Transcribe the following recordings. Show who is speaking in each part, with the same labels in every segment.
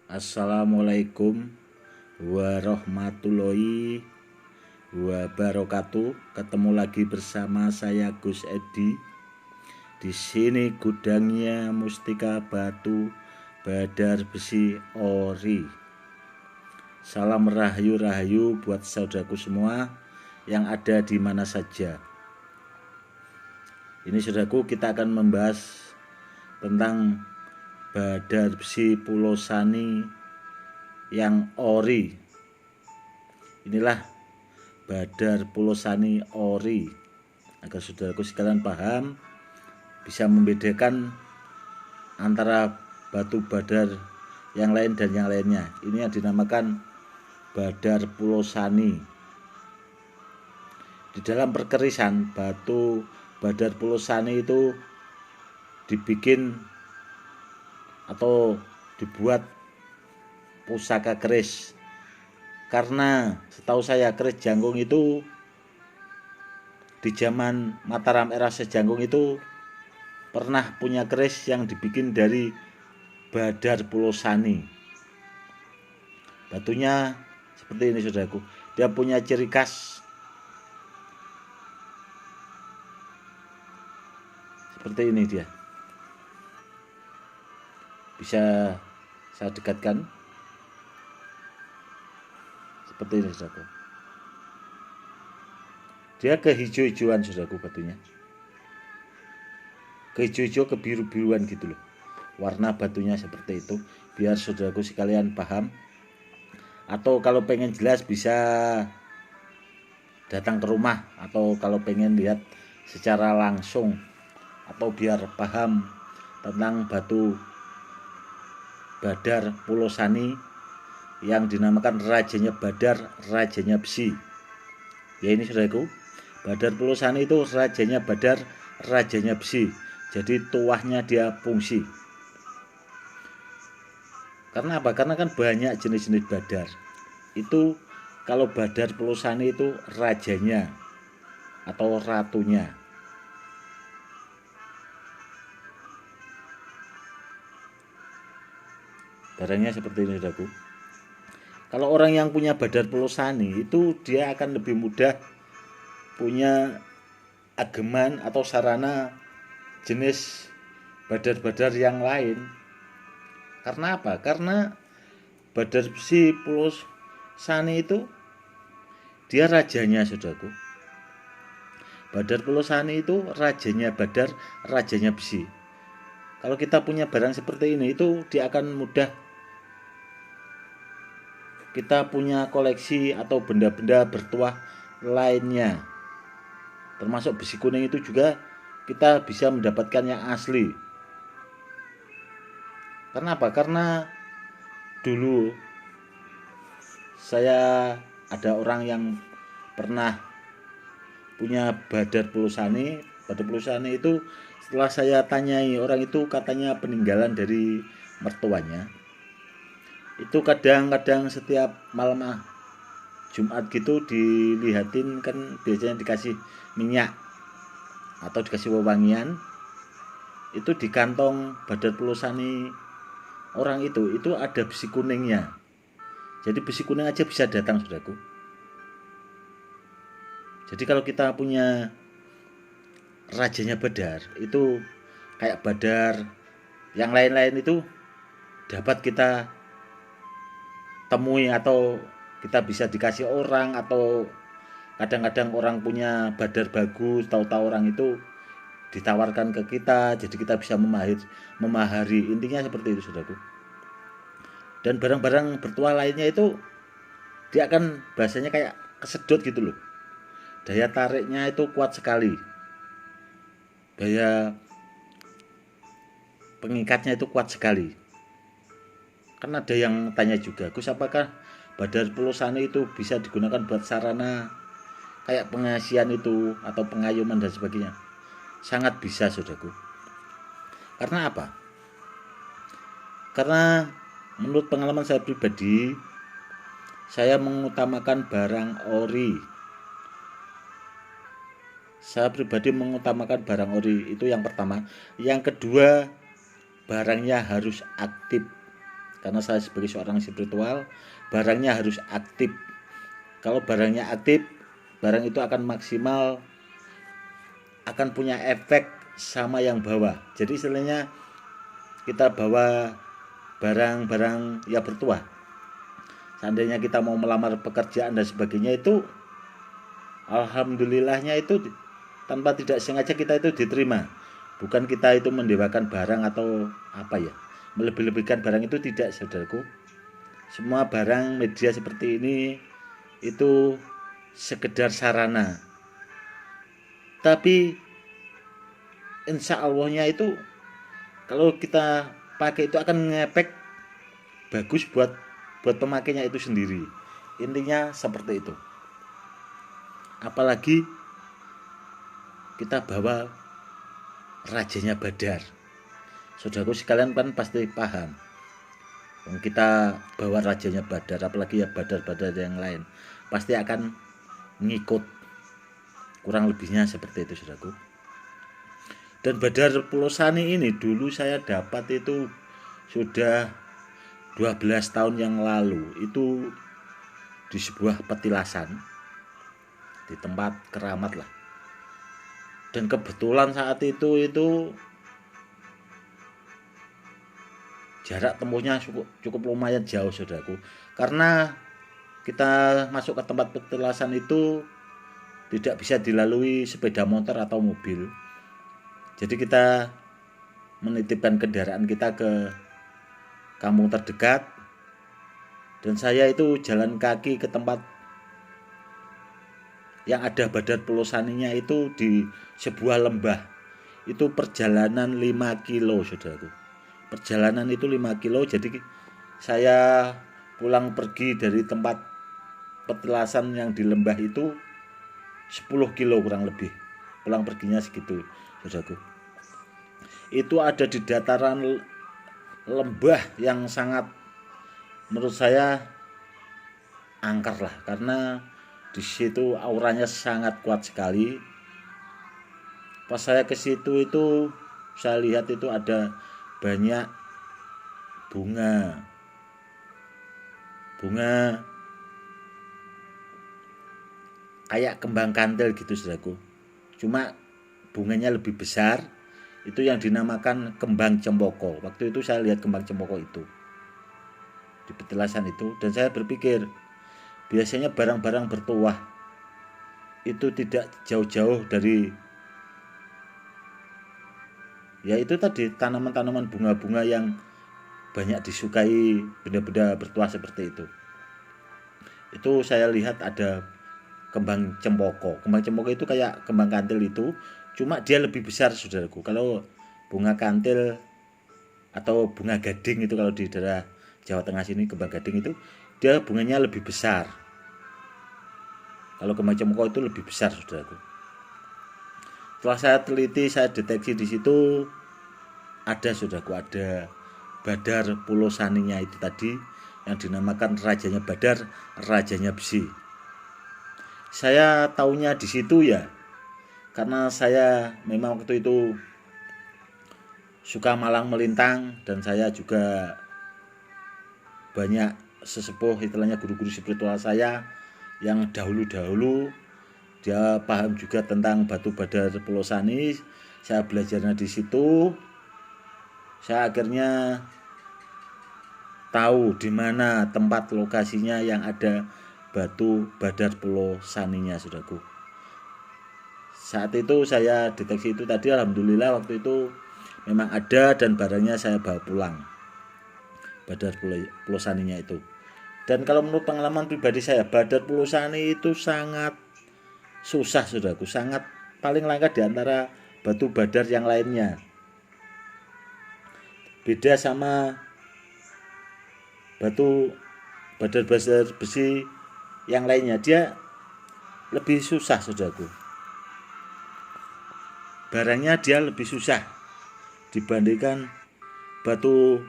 Speaker 1: Assalamualaikum warahmatullahi wabarakatuh. Ketemu lagi bersama saya Gus Edi. Di sini gudangnya Mustika Batu Badar Besi Ori. Salam rahayu-rahayu buat saudaraku semua yang ada di mana saja. Ini saudaraku, kita akan membahas tentang Badar Besi Pulau Sani yang ori. Inilah Badar Pulau Sani ori, agar saudaraku sekalian paham, bisa membedakan antara batu badar yang lain dan yang lainnya. Ini yang dinamakan Badar Pulau Sani. Di dalam perkerisan, batu Badar Pulau Sani itu dibikin atau dibuat pusaka keris, karena setahu saya keris Jangkung itu di zaman Mataram era Sejangkung itu pernah punya keris yang dibikin dari Badar Pulau Sani. Batunya seperti ini saudaraku, dia punya ciri khas seperti ini. Dia bisa saya dekatkan seperti ini saudaraku. Dia kehijau-hijauan saudaraku, batunya kehijau-hijau, kebiru-biruan gitu loh warna batunya, seperti itu, biar saudaraku sekalian paham. Atau kalau pengen jelas bisa datang ke rumah, atau kalau pengen lihat secara langsung, atau biar paham tentang batu Badar Pulau Sani yang dinamakan rajanya Badar, rajanya besi. Ya ini saudaraku, Badar Pulau Sani itu rajanya Badar, rajanya besi. Jadi tuahnya dia fungsi. Karena apa? Karena kan banyak jenis-jenis badar. Itu kalau Badar Pulau Sani itu rajanya atau ratunya. Barangnya seperti ini saudaraku. Kalau orang yang punya Badar Pulau Sani itu dia akan lebih mudah punya ageman atau sarana jenis badar-badar yang lain. Karena apa? Karena Badar Besi Pulau Sani itu dia rajanya saudaraku. Badar Pulau Sani itu rajanya badar, rajanya besi. Kalau kita punya barang seperti ini itu dia akan mudah kita punya koleksi atau benda-benda bertuah lainnya. Termasuk besi kuning itu juga kita bisa mendapatkan yang asli. Karena apa? Karena dulu saya ada orang yang pernah punya Badar Pulau Sani. Badar Pulau Sani itu setelah saya tanyai, orang itu katanya peninggalan dari mertuanya. Itu kadang-kadang setiap malam Jumat gitu dilihatin, kan biasanya dikasih minyak atau dikasih wewangian. Itu di kantong Badar Pulau Sani orang itu ada besi kuningnya. Jadi besi kuning aja bisa datang saudaraku. Jadi kalau kita punya rajanya Badar itu kayak Badar yang lain-lain itu dapat kita temui, atau kita bisa dikasih orang, atau kadang-kadang orang punya badar bagus, tahu-tahu orang itu ditawarkan ke kita, jadi kita bisa memahari. Intinya seperti itu saudaraku. Dan barang-barang bertuah lainnya itu dia akan bahasanya kayak kesedot gitu loh, daya tariknya itu kuat sekali, daya pengikatnya itu kuat sekali. Kan ada yang tanya juga, Gus, apakah Badar Pulau Sani itu bisa digunakan buat sarana kayak pengasihan itu atau pengayuman dan sebagainya? Sangat bisa saudaraku. Karena apa? Karena menurut pengalaman saya pribadi, saya mengutamakan barang ori. Saya pribadi mengutamakan barang ori, itu yang pertama. Yang kedua, barangnya harus aktif. karena saya sebagai seorang spiritual, barangnya harus aktif. Kalau barangnya aktif, barang itu akan maksimal, akan punya efek sama yang bawa. Jadi istilahnya kita bawa barang-barang ya bertuah. Seandainya kita mau melamar pekerjaan dan sebagainya, itu alhamdulillahnya itu tanpa tidak sengaja kita itu diterima. Bukan kita itu mendewakan barang atau apa ya, melebih-lebihkan barang, itu tidak, saudaraku. Semua barang media seperti ini itu sekedar sarana, tapi insya Allahnya itu kalau kita pakai itu akan ngefek bagus buat pemakainya itu sendiri. Intinya seperti itu. Apalagi kita bawa rajanya Badar, saudaraku sekalian kan pasti paham. Kita bawa rajanya Badar, apalagi ya Badar-Badar yang lain, pasti akan ngikut. Kurang lebihnya seperti itu, saudaraku. Dan Badar Pulau Sani ini dulu saya dapat itu sudah 12 tahun yang lalu, itu di sebuah petilasan di tempat keramat lah. Dan kebetulan saat itu jarak tempuhnya cukup lumayan jauh, saudaraku. Karena kita masuk ke tempat petilasan itu tidak bisa dilalui sepeda motor atau mobil. Jadi kita menitipkan kendaraan kita ke kampung terdekat, dan saya itu jalan kaki ke tempat yang ada Badar Pulau Saninya itu di sebuah lembah. Itu perjalanan 5 kilo, saudaraku. Perjalanan itu 5 kilo, jadi saya pulang pergi dari tempat petilasan yang di lembah itu 10 kilo kurang lebih. Pulang perginya segitu, saudaraku. Itu ada di dataran lembah yang sangat, menurut saya, angker lah, karena di situ auranya sangat kuat sekali. Pas saya ke situ itu saya lihat itu ada banyak bunga kayak kembang kantil gitu, saudaraku. Cuma bunganya lebih besar, itu yang dinamakan kembang cempoko. Waktu itu saya lihat kembang cempoko itu di petilasan itu, dan saya berpikir biasanya barang-barang bertuah itu tidak jauh-jauh dari, ya itu tadi, tanaman-tanaman bunga-bunga yang banyak disukai benda-benda bertuah seperti itu. Itu saya lihat ada kembang cempoko. Kembang cempoko itu kayak kembang kantil itu, cuma dia lebih besar, saudaraku. Kalau bunga kantil atau bunga gading itu, kalau di daerah Jawa Tengah sini kembang gading itu, dia bunganya lebih besar. Kalau kembang cempoko itu lebih besar, saudaraku. Setelah saya teliti, saya deteksi di situ ada, saudaraku, ada Badar Pulau Saninya itu tadi, yang dinamakan rajanya Badar, rajanya besi. Saya taunya di situ ya karena saya memang waktu itu suka malang melintang, dan saya juga banyak sesepuh, istilahnya guru-guru spiritual saya yang dahulu-dahulu dia paham juga tentang batu Badar Pulau Sani. Saya belajarnya di situ. Saya akhirnya tahu di mana tempat lokasinya yang ada batu Badar Pulau Saninya, saudaraku. Saat itu saya deteksi itu tadi, alhamdulillah waktu itu memang ada, dan barangnya saya bawa pulang, Badar Pulau Saninya itu. Dan kalau menurut pengalaman pribadi saya, Badar Pulau Sani itu sangat susah, saudaraku, sangat paling langka di antara batu badar yang lainnya. Beda sama batu badar besi yang lainnya, dia lebih susah, saudaraku. Barangnya dia lebih susah dibandingkan batu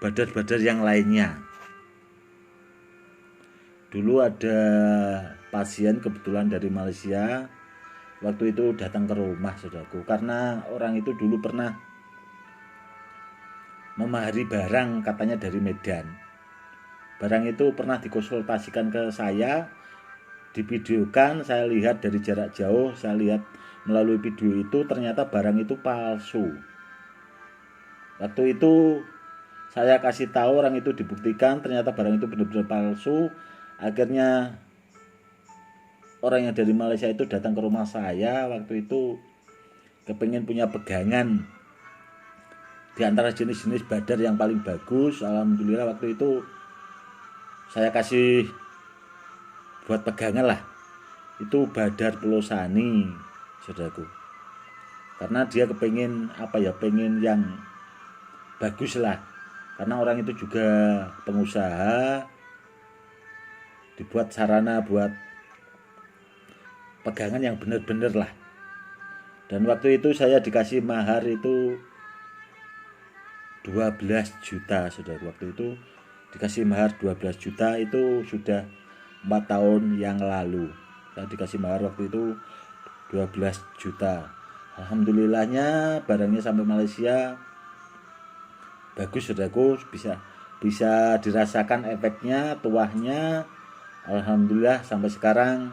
Speaker 1: badar-badar yang lainnya. Dulu ada pasien kebetulan dari Malaysia, waktu itu datang ke rumah, saudaraku, karena orang itu dulu pernah memahari barang katanya dari Medan. Barang itu pernah dikonsultasikan ke saya, divideokan, saya lihat dari jarak jauh, saya lihat melalui video itu ternyata barang itu palsu. Waktu itu saya kasih tahu, orang itu dibuktikan ternyata barang itu benar-benar palsu. Akhirnya orang yang dari Malaysia itu datang ke rumah saya waktu itu kepengen punya pegangan di antara jenis-jenis badar yang paling bagus. Alhamdulillah waktu itu saya kasih buat pegangan lah. Itu badar Pulau Sani, saudaraku. Karena dia kepengen pengen yang bagus lah. Karena orang itu juga pengusaha, dibuat sarana buat pegangan yang benar-benar lah. Dan waktu itu saya dikasih mahar itu 12 juta, saudara. Waktu itu dikasih mahar 12 juta, itu sudah 4 tahun yang lalu. Saya dikasih mahar waktu itu 12 juta. Alhamdulillahnya barangnya sampai Malaysia bagus, saudaraku. Bisa dirasakan efeknya, tuahnya. Alhamdulillah sampai sekarang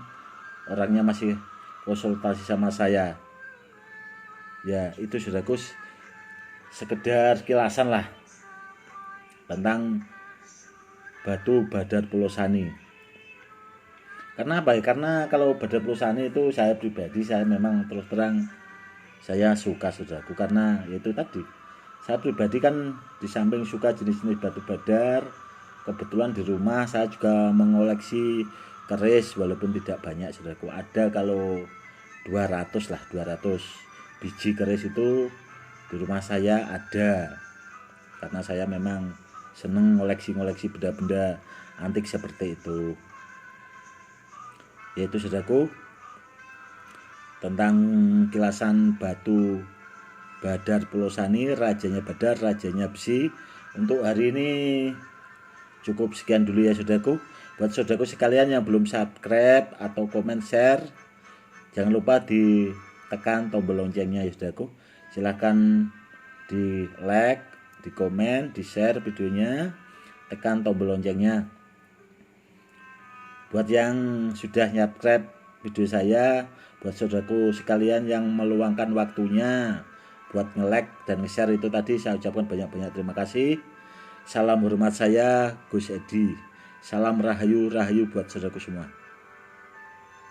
Speaker 1: orangnya masih konsultasi sama saya. Ya itu, saudaraku, sekedar kilasan lah tentang batu badar Pulau Sani. Karena apa ya? Karena kalau badar Pulau Sani itu saya pribadi, saya memang terus terang saya suka, saudaraku. Karena yaitu tadi, saya pribadi kan di samping suka jenis-jenis batu badar, kebetulan di rumah saya juga mengoleksi keris, walaupun tidak banyak, saudaraku. Ada kalau 200 lah, 200 biji keris itu di rumah saya ada. Karena saya memang seneng ngoleksi-ngoleksi benda-benda antik seperti itu. Yaitu, saudaraku, tentang kilasan batu badar Pulau Sani, rajanya badar, rajanya besi. Untuk hari ini cukup sekian dulu ya, saudaraku. Buat saudaraku sekalian yang belum subscribe atau komen share, jangan lupa ditekan tombol loncengnya ya, saudaraku. Silahkan di like, di komen, di share videonya, tekan tombol loncengnya. Buat yang sudah subscribe video saya, buat saudaraku sekalian yang meluangkan waktunya buat nge-like dan nge-share itu tadi, saya ucapkan banyak-banyak terima kasih. Salam hormat saya, Gus Edi. Salam rahayu buat saudaraku semua.